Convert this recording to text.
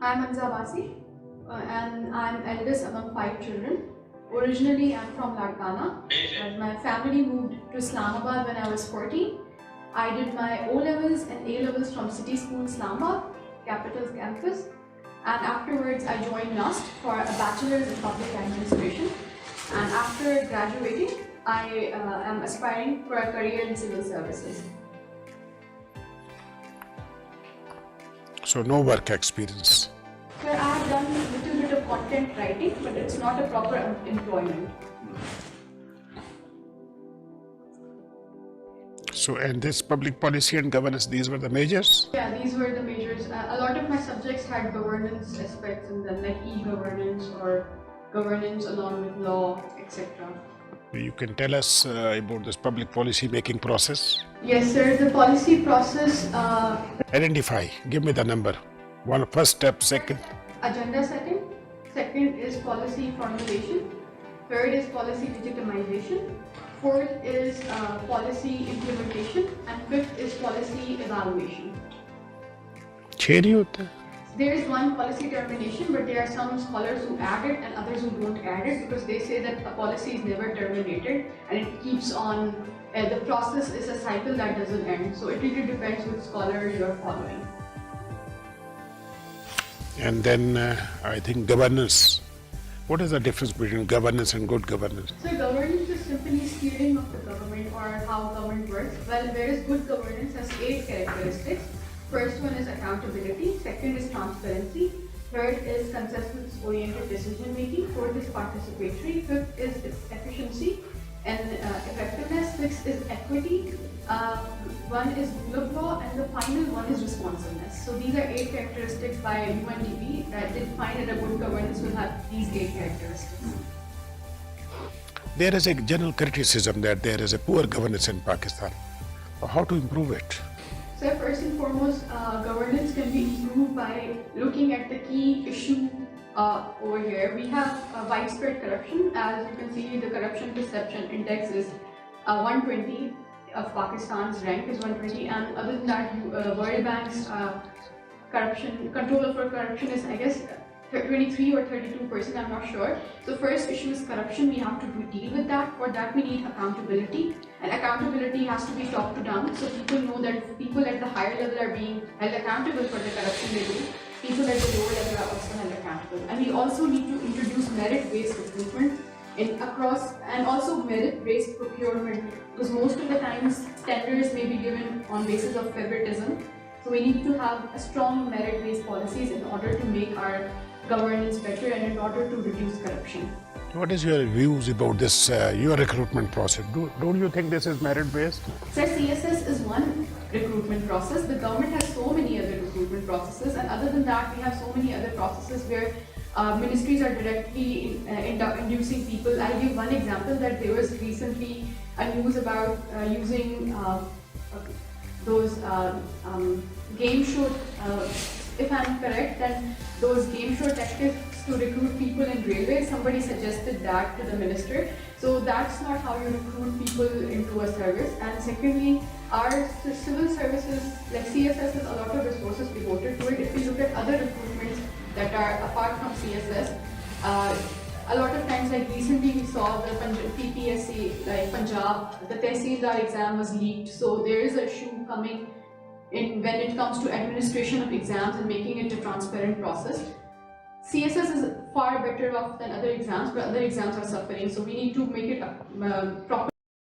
I'm Anza Basi, and I'm eldest among 5 children. Originally, I'm from Larkana, but my family moved to Islamabad when I was 14. I did my O-levels and A-levels from City School Islamabad, Capital's campus, and afterwards I joined NUST for a bachelor's in public administration. And after graduating, I am aspiring for a career in civil services. So no work experience. Sir, I have done a little bit of content writing, but it's not a proper employment. So, and this public policy and governance, these were the majors? Yeah, these were the majors. A lot of my subjects had governance aspects in them, like e-governance or governance along with law, etc. You can tell us about this public policy making process? Yes, sir. The policy process. Identify, give me the number. One first step, second. Agenda setting. Second is policy formulation. Third is policy legitimization. Fourth is policy implementation. And fifth is policy evaluation. छह नहीं होता? There is one policy termination, but there are some scholars who add it and others who don't add it because they say that a policy is never terminated and it keeps on, the process is a cycle that doesn't end. So it really depends which scholar you're following. And then I think governance. What is the difference between governance and good governance? So governance is simply steering of the government or how government works. Well, whereas good governance has 8 characteristics. First one is accountability, second is transparency, third is consensus-oriented decision making, fourth is participatory, fifth is efficiency and effectiveness, sixth is equity, one is rule of law, and the final one is responsiveness. So these are 8 characteristics by UNDP that they find that a good governance will have these 8 characteristics. There is a general criticism that there is a poor governance in Pakistan. How to improve it? So first and foremost, governance can be improved by looking at the key issue over here. We have widespread corruption. As you can see, the corruption perception index is 120 of Pakistan's rank is 120, and other than that, World Bank's corruption control over corruption is, I guess, 23 or 32%, I'm not sure. So first issue is corruption. We have to deal with that. For that we need accountability, and accountability has to be top to down, so people know that people at the higher level are being held accountable for the corruption they do. People at the lower level are also held accountable. And we also need to introduce merit-based recruitment and also merit-based procurement, because most of the times tenders may be given on basis of favoritism. So we need to have a strong merit-based policies in order to make our governance better and in order to reduce corruption. What is your views about this, your recruitment process? Don't you think this is merit-based? Sir, CSS is one recruitment process. The government has so many other recruitment processes, and other than that, we have so many other processes where ministries are directly inducing people. I'll give one example that there was recently a news about using those game show, if I'm correct, then those game show tactics to recruit people in railways, somebody suggested that to the minister. So that's not how you recruit people into a service. And secondly, our civil services, like CSS, has a lot of resources devoted to it. If you look at other recruitments that are apart from CSS, a lot of times, like recently we saw the PPSC, like Punjab, the Tehsildar exam was leaked. So there is a issue coming in when it comes to administration of exams and making it a transparent process. CSS is far better off than other exams, but other exams are suffering. So we need to make it proper